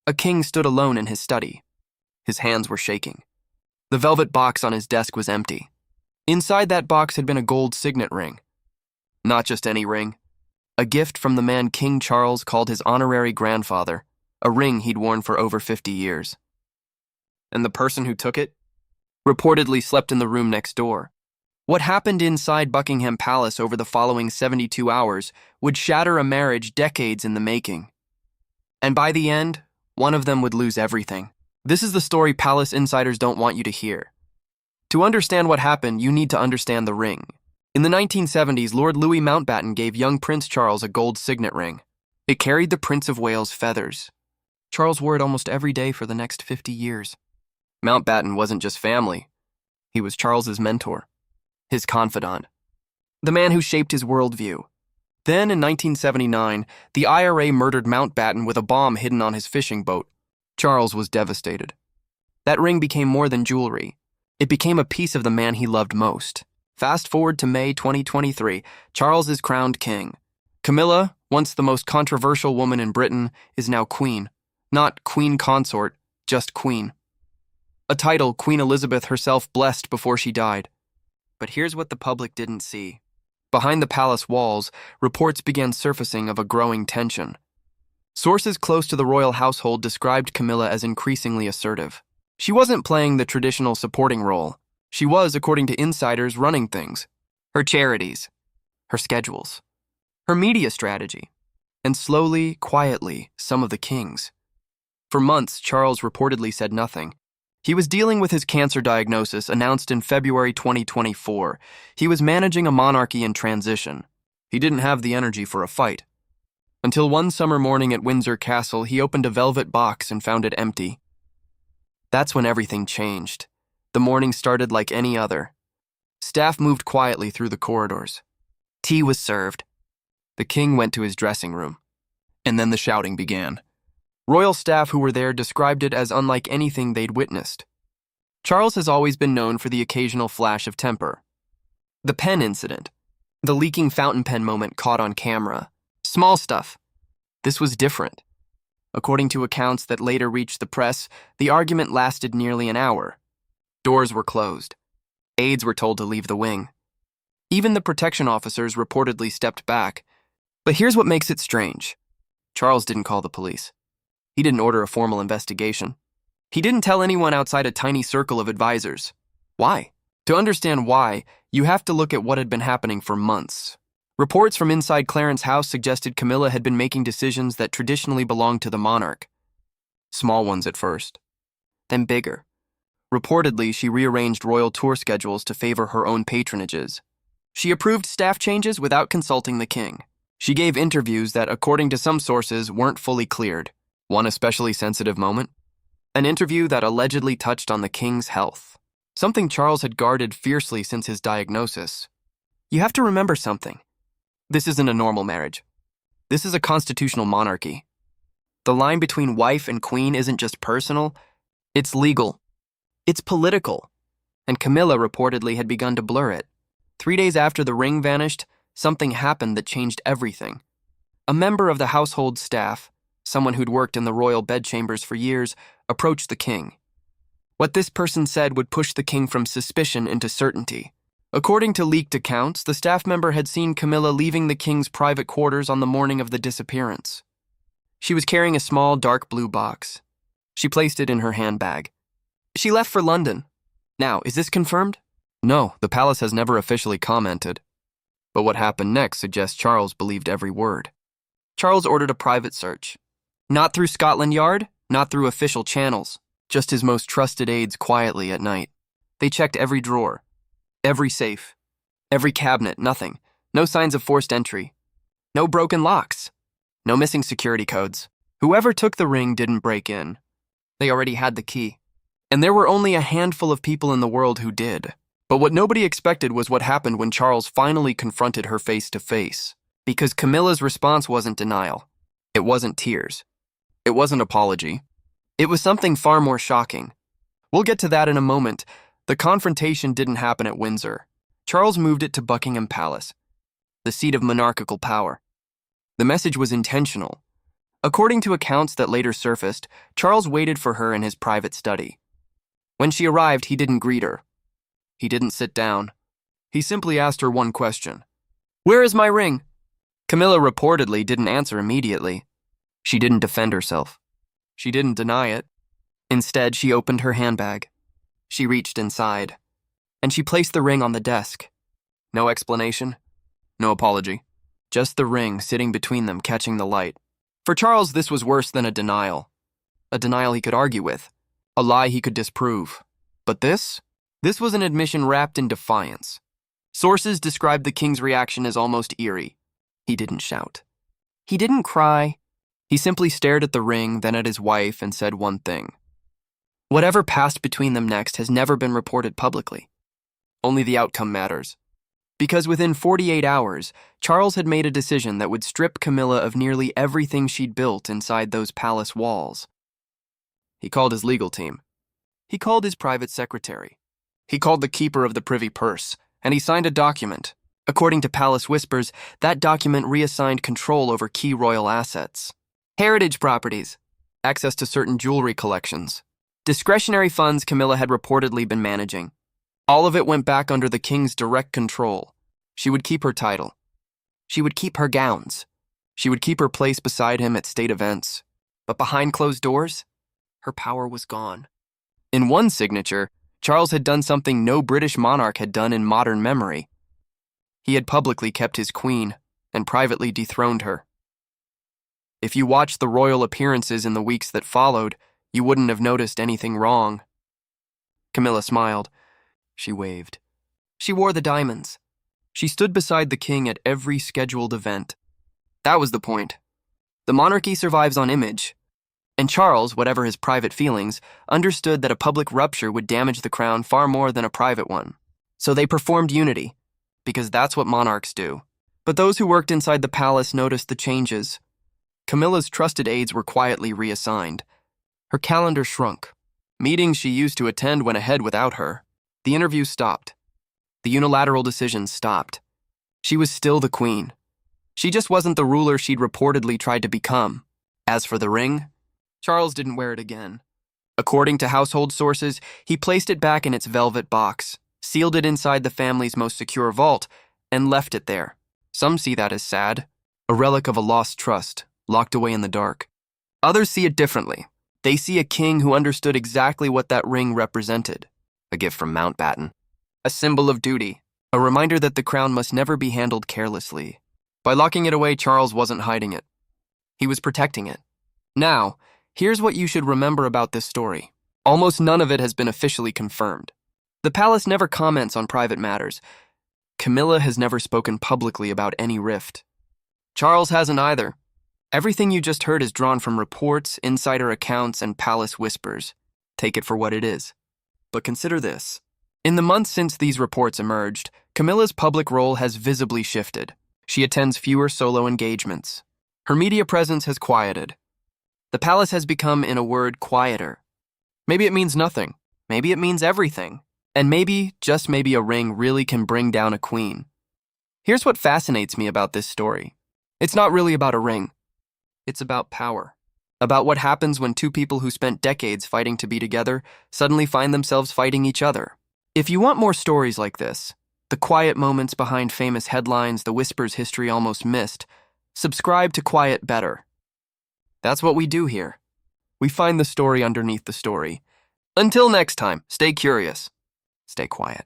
A king stood alone in his study. His hands were shaking. The velvet box on his desk was empty. Inside that box had been a gold signet ring. Not just any ring. A gift from the man King Charles called his honorary grandfather, a ring he'd worn for over 50 years. And the person who took it reportedly slept in the room next door. What happened inside Buckingham Palace over the following 72 hours would shatter a marriage decades in the making. And by the end, one of them would lose everything. This is the story palace insiders don't want you to hear. To understand what happened, you need to understand the ring. In the 1970s, Lord Louis Mountbatten gave young Prince Charles a gold signet ring. It carried the Prince of Wales' feathers. Charles wore it almost every day for the next 50 years. Mountbatten wasn't just family. He was Charles's mentor, his confidant, the man who shaped his worldview. Then, in 1979, the IRA murdered Mountbatten with a bomb hidden on his fishing boat. Charles was devastated. That ring became more than jewelry. It became a piece of the man he loved most. Fast forward to May 2023, Charles is crowned king. Camilla, once the most controversial woman in Britain, is now queen. Not queen consort, just queen. A title Queen Elizabeth herself blessed before she died. But here's what the public didn't see. Behind the palace walls, reports began surfacing of a growing tension. Sources close to the royal household described Camilla as increasingly assertive. She wasn't playing the traditional supporting role. She was, according to insiders, running things. Her charities, her schedules, her media strategy, and slowly, quietly, some of the king's. For months, Charles reportedly said nothing. He was dealing with his cancer diagnosis announced in February 2024. He was managing a monarchy in transition. He didn't have the energy for a fight. Until one summer morning at Windsor Castle, he opened a velvet box and found it empty. That's when everything changed. The morning started like any other. Staff moved quietly through the corridors. Tea was served. The king went to his dressing room. And then the shouting began. Royal staff who were there described it as unlike anything they'd witnessed. Charles has always been known for the occasional flash of temper. The pen incident, the leaking fountain pen moment caught on camera. Small stuff. This was different. According to accounts that later reached the press, the argument lasted nearly an hour. Doors were closed. Aides were told to leave the wing. Even the protection officers reportedly stepped back. But here's what makes it strange. Charles didn't call the police. He didn't order a formal investigation. He didn't tell anyone outside a tiny circle of advisors. Why? To understand why, you have to look at what had been happening for months. Reports from inside Clarence House suggested Camilla had been making decisions that traditionally belonged to the monarch. Small ones at first, then bigger. Reportedly, she rearranged royal tour schedules to favor her own patronages. She approved staff changes without consulting the king. She gave interviews that, according to some sources, weren't fully cleared. One especially sensitive moment? An interview that allegedly touched on the king's health. Something Charles had guarded fiercely since his diagnosis. You have to remember something. This isn't a normal marriage. This is a constitutional monarchy. The line between wife and queen isn't just personal, it's legal. It's political. And Camilla reportedly had begun to blur it. 3 days after the ring vanished, something happened that changed everything. A member of the household staff, someone who'd worked in the royal bedchambers for years, approached the king. What this person said would push the king from suspicion into certainty. According to leaked accounts, the staff member had seen Camilla leaving the king's private quarters on the morning of the disappearance. She was carrying a small, dark blue box. She placed it in her handbag. She left for London. Now, is this confirmed? No, the palace has never officially commented. But what happened next suggests Charles believed every word. Charles ordered a private search. Not through Scotland Yard, not through official channels, just his most trusted aides quietly at night. They checked every drawer, every safe, every cabinet, nothing. No signs of forced entry. No broken locks. No missing security codes. Whoever took the ring didn't break in. They already had the key. And there were only a handful of people in the world who did. But what nobody expected was what happened when Charles finally confronted her face to face. Because Camilla's response wasn't denial. It wasn't tears. It wasn't apology. It was something far more shocking. We'll get to that in a moment. The confrontation didn't happen at Windsor. Charles moved it to Buckingham Palace, the seat of monarchical power. The message was intentional. According to accounts that later surfaced, Charles waited for her in his private study. When she arrived, he didn't greet her. He didn't sit down. He simply asked her one question. "Where is my ring?" Camilla reportedly didn't answer immediately. She didn't defend herself. She didn't deny it. Instead, she opened her handbag. She reached inside, and she placed the ring on the desk. No explanation, no apology. Just the ring sitting between them, catching the light. For Charles, this was worse than a denial he could argue with, a lie he could disprove. But this was an admission wrapped in defiance. Sources described the king's reaction as almost eerie. He didn't shout. He didn't cry. He simply stared at the ring, then at his wife, and said one thing. Whatever passed between them next has never been reported publicly. Only the outcome matters. Because within 48 hours, Charles had made a decision that would strip Camilla of nearly everything she'd built inside those palace walls. He called his legal team. He called his private secretary. He called the keeper of the privy purse, and he signed a document. According to palace whispers, that document reassigned control over key royal assets. Heritage properties, access to certain jewelry collections, discretionary funds Camilla had reportedly been managing. All of it went back under the king's direct control. She would keep her title. She would keep her gowns. She would keep her place beside him at state events. But behind closed doors, her power was gone. In one signature, Charles had done something no British monarch had done in modern memory. He had publicly kept his queen and privately dethroned her. If you watched the royal appearances in the weeks that followed, you wouldn't have noticed anything wrong. Camilla smiled. She waved. She wore the diamonds. She stood beside the king at every scheduled event. That was the point. The monarchy survives on image. And Charles, whatever his private feelings, understood that a public rupture would damage the crown far more than a private one. So they performed unity, because that's what monarchs do. But those who worked inside the palace noticed the changes. Camilla's trusted aides were quietly reassigned. Her calendar shrunk. Meetings she used to attend went ahead without her. The interviews stopped. The unilateral decisions stopped. She was still the queen. She just wasn't the ruler she'd reportedly tried to become. As for the ring, Charles didn't wear it again. According to household sources, he placed it back in its velvet box, sealed it inside the family's most secure vault, and left it there. Some see that as sad, a relic of a lost trust, locked away in the dark. Others see it differently. They see a king who understood exactly what that ring represented. A gift from Mountbatten. A symbol of duty. A reminder that the crown must never be handled carelessly. By locking it away, Charles wasn't hiding it. He was protecting it. Now, here's what you should remember about this story. Almost none of it has been officially confirmed. The palace never comments on private matters. Camilla has never spoken publicly about any rift. Charles hasn't either. Everything you just heard is drawn from reports, insider accounts, and palace whispers. Take it for what it is. But consider this. In the months since these reports emerged, Camilla's public role has visibly shifted. She attends fewer solo engagements. Her media presence has quieted. The palace has become, in a word, quieter. Maybe it means nothing. Maybe it means everything. And maybe, just maybe, a ring really can bring down a queen. Here's what fascinates me about this story. It's not really about a ring. It's about power. About what happens when two people who spent decades fighting to be together suddenly find themselves fighting each other. If you want more stories like this, the quiet moments behind famous headlines, the whispers history almost missed, subscribe to Quiet Better. That's what we do here. We find the story underneath the story. Until next time, stay curious. Stay quiet.